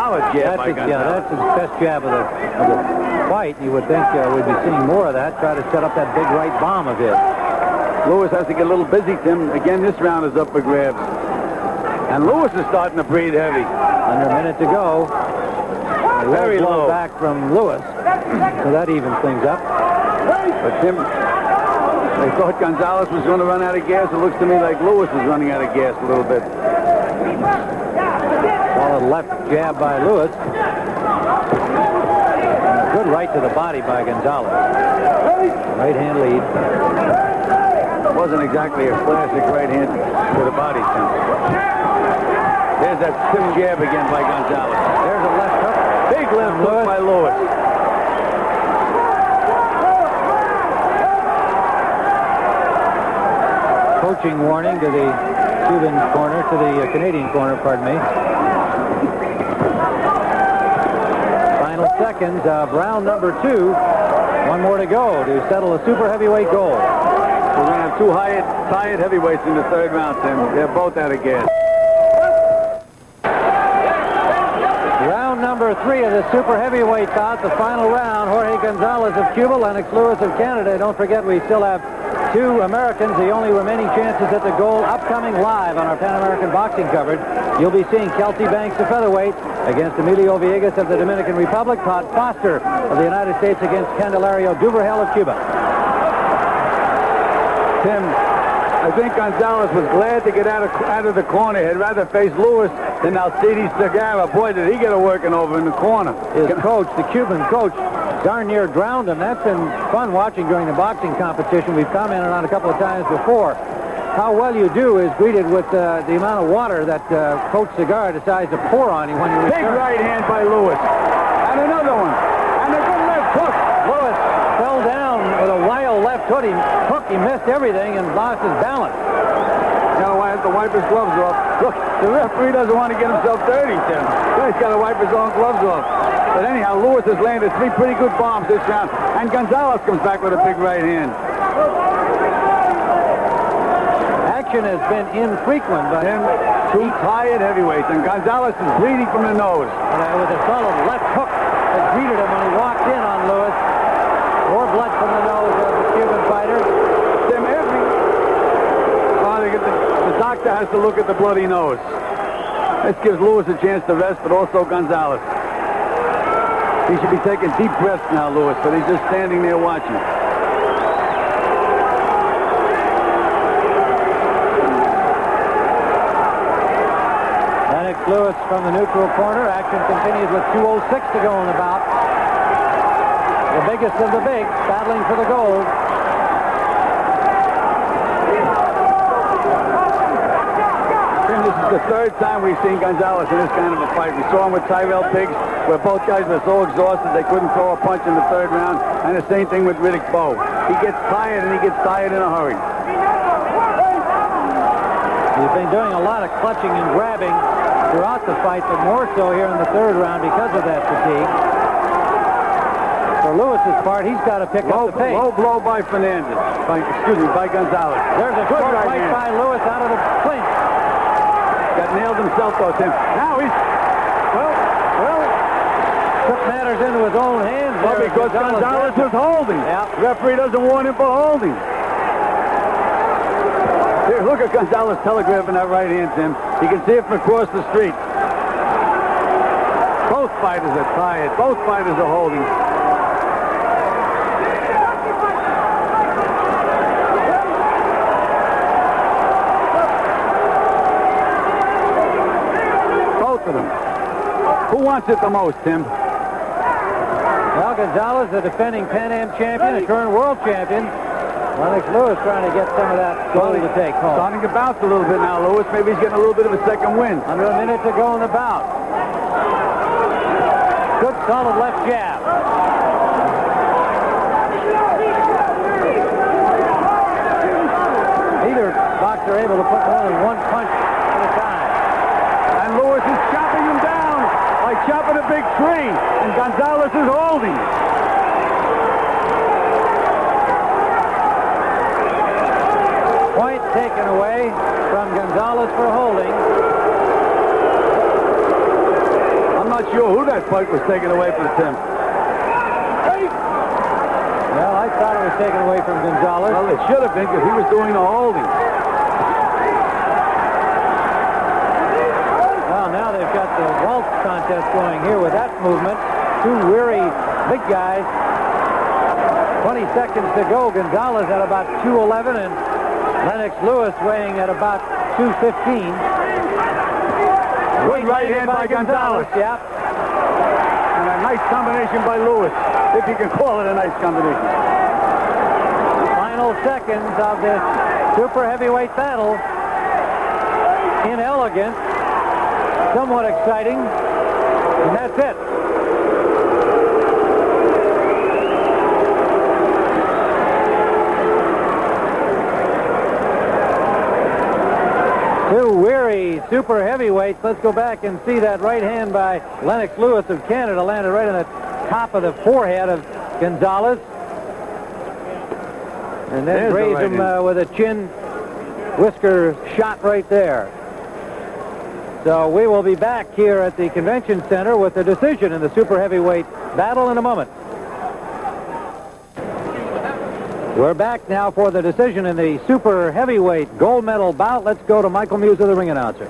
solid jab by Gonzalez. Yeah, that's his best jab of the fight. You would think we'd be seeing more of that. Try to set up that big right bomb of his. Lewis has to get a little busy, Tim. Again, this round is up for grabs. And Lewis is starting to breathe heavy. Under a minute to go. Very low back from Lewis. So that evens things up. But Tim, they thought Gonzalez was going to run out of gas. It looks to me like Lewis is running out of gas a little bit. Solid left jab by Lewis. And a good right to the body by Gonzalez. Right hand lead. It wasn't exactly a classic right hand to the body, Tim. There's that thin jab again by Gonzalez. There's a left hook. Big left hook by Lewis. Coaching warning to the Cuban corner, to the Canadian corner, pardon me. Final seconds of round number 2. One more to go to settle a super heavyweight gold. We're going to have two tired heavyweights in the third round, Tim. They're both out of gas. Round number 3 of the super heavyweight bout, the final round. Jorge Gonzalez of Cuba, Lennox Lewis of Canada. Don't forget, we still have 2 Americans, the only remaining chances at the gold, upcoming live on our Pan American boxing coverage. You'll be seeing Kelsey Banks, the featherweight, against Emilio Villegas of the Dominican Republic, Todd Foster of the United States against Candelario Duvergel of Cuba. Tim, I think Gonzalez was glad to get out of the corner. He'd rather face Lewis than Alcides Segarra. Boy, did he get a working over in the corner. His coach, the Cuban coach, darn near drowned him. That's been fun watching during the boxing competition. We've commented on a couple of times before. How well you do is greeted with the amount of water that Coach Segarra decides to pour on you when you return. Big right hand by Lewis. And another one. And a good left hook. Lewis fell down with a wild left hook. He missed everything and lost his balance. Now I have to wipe his gloves off. Look, the referee doesn't want to get himself dirty, Tim. He's got to wipe his own gloves off. But anyhow, Lewis has landed 3 pretty good bombs this round. And Gonzalez comes back with a big right hand. Action has been infrequent, but Tim, 2 tired heavyweights. And Gonzalez is bleeding from the nose. With a solid left hook that greeted him when he walked in on Lewis. More blood from the nose of the Cuban fighter. Tim, the doctor has to look at the bloody nose. This gives Lewis a chance to rest, but also Gonzalez. He should be taking deep breaths now, Lewis, but he's just standing there watching. Lennox Lewis from the neutral corner. Action continues with 2:06 to go in the bout. The biggest of the big, battling for the gold. This is the 3rd time we've seen Gonzalez in this kind of a fight. We saw him with Tyrell Biggs, where both guys were so exhausted they couldn't throw a punch in the 3rd round, and the same thing with Riddick Bowe. He gets tired, and he gets tired in a hurry. He's been doing a lot of clutching and grabbing throughout the fight, but more so here in the 3rd round because of that fatigue. For Lewis's part, he's got to pick up the pace. Low blow by Fernandez. By Gonzalez. There's a good right by Lewis out of the clinch. Got nailed himself, though, Tim. Now he's... Well, took matters into his own hands. Well, because Gonzalez was holding. Yeah. The referee doesn't warn him for holding. Here, look at Gonzalez telegraphing that right hand, Tim. You can see it from across the street. Both fighters are tired. Both fighters are holding. Both of them. Who wants it the most, Tim? Well, Gonzalez, the defending Pan Am champion, a current world champion. Lennox Lewis trying to get some of that gold to take home. Starting to bounce a little bit now, Lewis. Maybe he's getting a little bit of a second win. Under a minute to go in the bout. Good solid left jab. Neither boxer able to put more than one punch at a time. And Lewis is chopping him down like chopping a big tree. And Gonzalez is holding. Point taken away from Gonzalez for holding. I'm not sure who that fight was taken away from Tim. Well, I thought it was taken away from Gonzalez. Well, it should have been because he was doing the holding. Well, now they've got the waltz contest going here with that movement. Two weary big guys. 20 seconds to go. Gonzalez at about 211 and Lennox Lewis weighing at about 215. Good right hand by Gonzalez. Yeah. And a nice combination by Lewis, if you can call it a nice combination. Final seconds of this super heavyweight battle. Inelegant, somewhat exciting, and that's it. Two weary super heavyweights. Let's go back and see that right hand by Lennox Lewis of Canada landed right on the top of the forehead of Gonzalez. And then grazed him with a chin whisker shot right there. So we will be back here at the convention center with the decision in the super heavyweight battle in a moment. We're back now for the decision in the super heavyweight gold medal bout. Let's go to Michael Musa, the ring announcer.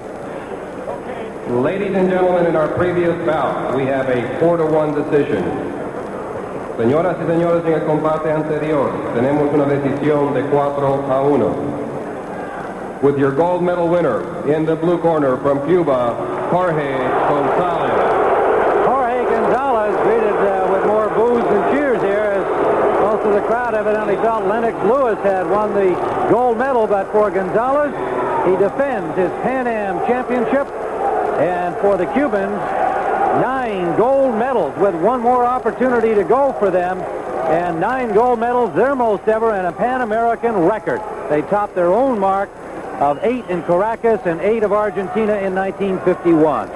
Ladies and gentlemen, in our previous bout, we have a 4-1 decision. Señoras y señores, en el combate anterior, tenemos una decisión de 4-1. With your gold medal winner in the blue corner from Cuba, Jorge Gonzalez. Jorge Gonzalez greeted with more boos and cheers here as most of the crowd evidently felt Lennox Lewis had won the gold medal, but for Gonzalez, he defends his Pan Am championship, and for the Cubans, 9 gold medals with one more opportunity to go for them, and 9 gold medals, their most ever in a Pan American record. They topped their own mark of 8 in Caracas and 8 of Argentina in 1951.